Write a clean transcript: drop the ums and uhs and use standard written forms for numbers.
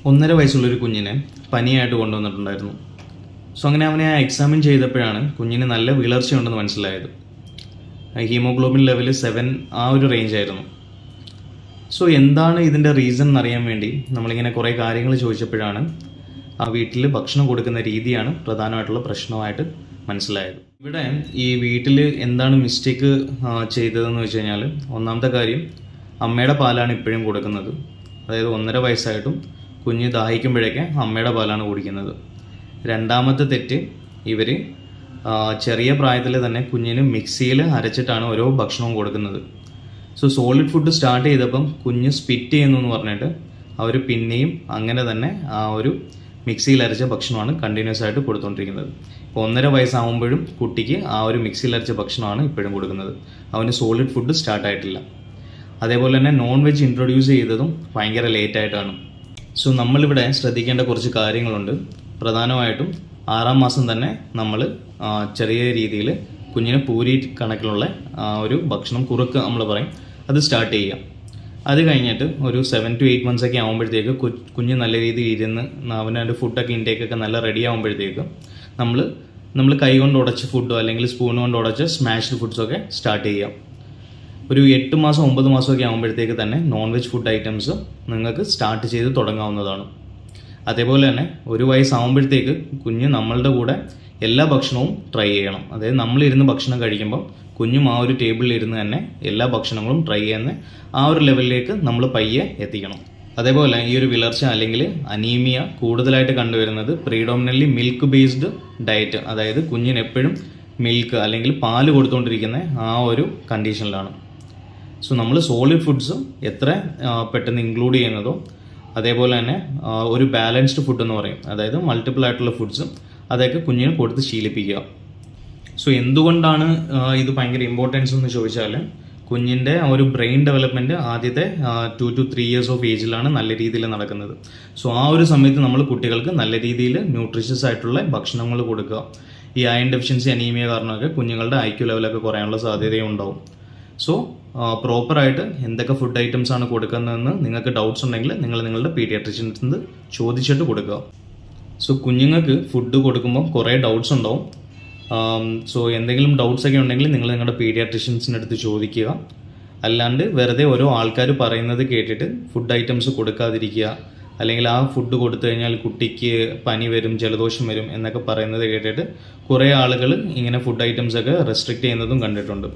1.5 വയസ്സുള്ളൊരു കുഞ്ഞിനെ പനിയായിട്ട് കൊണ്ടുവന്നിട്ടുണ്ടായിരുന്നു. സോ അങ്ങനെ അവനെ എക്സാമിൻ ചെയ്തപ്പോഴാണ് കുഞ്ഞിന് നല്ല വിളർച്ചയുണ്ടെന്ന് മനസ്സിലായത്. ഹീമോഗ്ലോബിൻ ലെവൽ 7 ആ ഒരു റേഞ്ച് ആയിരുന്നു. സോ എന്താണ് ഇതിൻ്റെ റീസൺ എന്നറിയാൻ വേണ്ടി നമ്മളിങ്ങനെ കുറേ കാര്യങ്ങൾ ചോദിച്ചപ്പോഴാണ് ആ വീട്ടിൽ ഭക്ഷണം കൊടുക്കുന്ന രീതിയാണ് പ്രധാനമായിട്ടുള്ള പ്രശ്നമായിട്ട് മനസ്സിലായത്. ഇവിടെ ഈ വീട്ടിൽ എന്താണ് മിസ്റ്റേക്ക് ചെയ്തതെന്ന് വെച്ച് കഴിഞ്ഞാൽ, ഒന്നാമത്തെ കാര്യം അമ്മയുടെ പാലാണ് ഇപ്പോഴും കൊടുക്കുന്നത്. അതായത് 1.5 വയസ്സായിട്ടും കുഞ്ഞ് ദാഹിക്കുമ്പോഴേക്ക് അമ്മയുടെ പാലാണ് കുടിക്കുന്നത്. രണ്ടാമത്തെ തെറ്റ്, ഇവർ ചെറിയ പ്രായത്തിൽ തന്നെ കുഞ്ഞിന് മിക്സിയിൽ അരച്ചിട്ടാണ് ഓരോ ഭക്ഷണവും കൊടുക്കുന്നത്. സോ സോളിഡ് ഫുഡ് സ്റ്റാർട്ട് ചെയ്തപ്പം കുഞ്ഞ് സ്പിറ്റ് ചെയ്യുന്നു എന്ന് പറഞ്ഞിട്ട് അവർ പിന്നെയും അങ്ങനെ തന്നെ ആ ഒരു മിക്സിയിൽ അരച്ച ഭക്ഷണമാണ് കണ്ടിന്യൂസ് ആയിട്ട് കൊടുത്തുകൊണ്ടിരിക്കുന്നത്. ഇപ്പോൾ 1.5 വയസ്സാകുമ്പോഴും കുട്ടിക്ക് ആ ഒരു മിക്സിയിൽ അരച്ച ഭക്ഷണമാണ് ഇപ്പോഴും കൊടുക്കുന്നത്. അവന് സോളിഡ് ഫുഡ് സ്റ്റാർട്ടായിട്ടില്ല. അതേപോലെ തന്നെ നോൺ വെജ് ഇൻട്രൊഡ്യൂസ് ചെയ്തതും ഭയങ്കര ലേറ്റായിട്ടാണ്. സോ നമ്മളിവിടെ ശ്രദ്ധിക്കേണ്ട കുറച്ച് കാര്യങ്ങളുണ്ട്. പ്രധാനമായിട്ടും 6-ാം മാസം തന്നെ നമ്മൾ ചെറിയ രീതിയിൽ കുഞ്ഞിന് പൂരി കണക്കിലുള്ള ഒരു ഭക്ഷണം, കുറുക്ക് നമ്മൾ പറയും, അത് സ്റ്റാർട്ട് ചെയ്യാം. അത് കഴിഞ്ഞിട്ട് ഒരു 7 to 8 months ഒക്കെ ആകുമ്പോഴത്തേക്ക് കുഞ്ഞ് നല്ല രീതിയിൽ ഇരുന്ന് അവൻ്റെ ഫുഡൊക്കെ ഇൻടേക്കൊക്കെ നല്ല റെഡി ആകുമ്പോഴത്തേക്ക് നമ്മൾ കൈ കൊണ്ട് ഉടച്ച ഫുഡോ അല്ലെങ്കിൽ സ്പൂൺ കൊണ്ട് ഉടച്ച സ്മാഷ്ഡ് ഫുഡ്സൊക്കെ സ്റ്റാർട്ട് ചെയ്യാം. ഒരു 8 മാസം 9 മാസമൊക്കെ ആകുമ്പോഴത്തേക്ക് തന്നെ നോൺ വെജ് ഫുഡ് ഐറ്റംസ് നിങ്ങൾക്ക് സ്റ്റാർട്ട് ചെയ്ത് തുടങ്ങാവുന്നതാണ്. അതേപോലെ തന്നെ 1 വയസ്സാകുമ്പോഴത്തേക്ക് കുഞ്ഞ് നമ്മളുടെ കൂടെ എല്ലാ ഭക്ഷണവും ട്രൈ ചെയ്യണം. അതായത് നമ്മളിരുന്ന് ഭക്ഷണം കഴിക്കുമ്പോൾ കുഞ്ഞും ആ ഒരു ടേബിളിൽ ഇരുന്ന് തന്നെ എല്ലാ ഭക്ഷണങ്ങളും ട്രൈ ചെയ്യുന്ന ആ ഒരു ലെവലിലേക്ക് നമ്മൾ പയ്യെ എത്തിക്കണം. അതേപോലെ ഈ ഒരു വിളർച്ച അല്ലെങ്കിൽ അനീമിയ കൂടുതലായിട്ട് കണ്ടുവരുന്നത് പ്രീഡോമിനൻ്റ്ലി മിൽക്ക് ബേസ്ഡ് ഡയറ്റ്, അതായത് കുഞ്ഞിന് എപ്പോഴും മിൽക്ക് അല്ലെങ്കിൽ പാല് കൊടുത്തുകൊണ്ടിരിക്കുന്ന ആ ഒരു കണ്ടീഷനിലാണ്. സോ നമ്മൾ സോളിഡ് ഫുഡ്സ് എത്ര പെട്ടെന്ന് ഇൻക്ലൂഡ് ചെയ്യുന്നതോ, അതേപോലെ തന്നെ ഒരു ബാലൻസ്ഡ് ഫുഡ് എന്ന് പറയും, അതായത് മൾട്ടിപ്പിൾ ആയിട്ടുള്ള ഫുഡ്സ്, അതൊക്കെ കുഞ്ഞിന് കൊടുത്ത് ശീലിപ്പിക്കുക. സോ എന്തുകൊണ്ടാണ് ഇത് ഭയങ്കര ഇമ്പോർട്ടൻസ് എന്ന് ചോദിച്ചാൽ, കുഞ്ഞിൻ്റെ ആ ഒരു ബ്രെയിൻ ഡെവലപ്മെൻറ്റ് ആദ്യത്തെ 2 to 3 years ഓഫ് ഏജിലാണ് നല്ല രീതിയിൽ നടക്കുന്നത്. സോ ആ ഒരു സമയത്ത് നമ്മൾ കുട്ടികൾക്ക് നല്ല രീതിയിൽ ന്യൂട്രീഷ്യസ് ആയിട്ടുള്ള ഭക്ഷണങ്ങൾ കൊടുക്കുക. ഈ അയൺ ഡെഫിഷ്യൻസി, അനീമിയ കാരണമൊക്കെ കുഞ്ഞുങ്ങളുടെ IQ ലെവലൊക്കെ കുറയാനുള്ള സാധ്യതയും ഉണ്ടാവും. സോ പ്രോപ്പറായിട്ട് എന്തൊക്കെ ഫുഡ് ഐറ്റംസ് ആണ് കൊടുക്കുന്നതെന്ന് നിങ്ങൾക്ക് ഡൗട്ട്സ് ഉണ്ടെങ്കിൽ നിങ്ങൾ നിങ്ങളുടെ പീഡിയാട്രിഷ്യൻസിൽ നിന്ന് ചോദിച്ചിട്ട് കൊടുക്കുക. സോ കുഞ്ഞുങ്ങൾക്ക് ഫുഡ് കൊടുക്കുമ്പോൾ കുറേ ഡൗട്ട്സ് ഉണ്ടാവും. സോ എന്തെങ്കിലും ഡൗട്ട്സ് ഒക്കെ ഉണ്ടെങ്കിൽ നിങ്ങൾ നിങ്ങളുടെ പീഡിയാട്രിഷ്യൻസിൻ്റെ അടുത്ത് ചോദിക്കുക. അല്ലാണ്ട് വെറുതെ ഓരോ ആൾക്കാർ പറയുന്നത് കേട്ടിട്ട് ഫുഡ് ഐറ്റംസ് കൊടുക്കാതിരിക്കുക, അല്ലെങ്കിൽ ആ ഫുഡ് കൊടുത്തു കഴിഞ്ഞാൽ കുട്ടിക്ക് പനി വരും, ജലദോഷം വരും എന്നൊക്കെ പറയുന്നത് കേട്ടിട്ട് കുറേ ആളുകൾ ഇങ്ങനെ ഫുഡ് ഐറ്റംസ് ഒക്കെ റെസ്ട്രിക്റ്റ് ചെയ്യുന്നതും കണ്ടിട്ടുണ്ട്.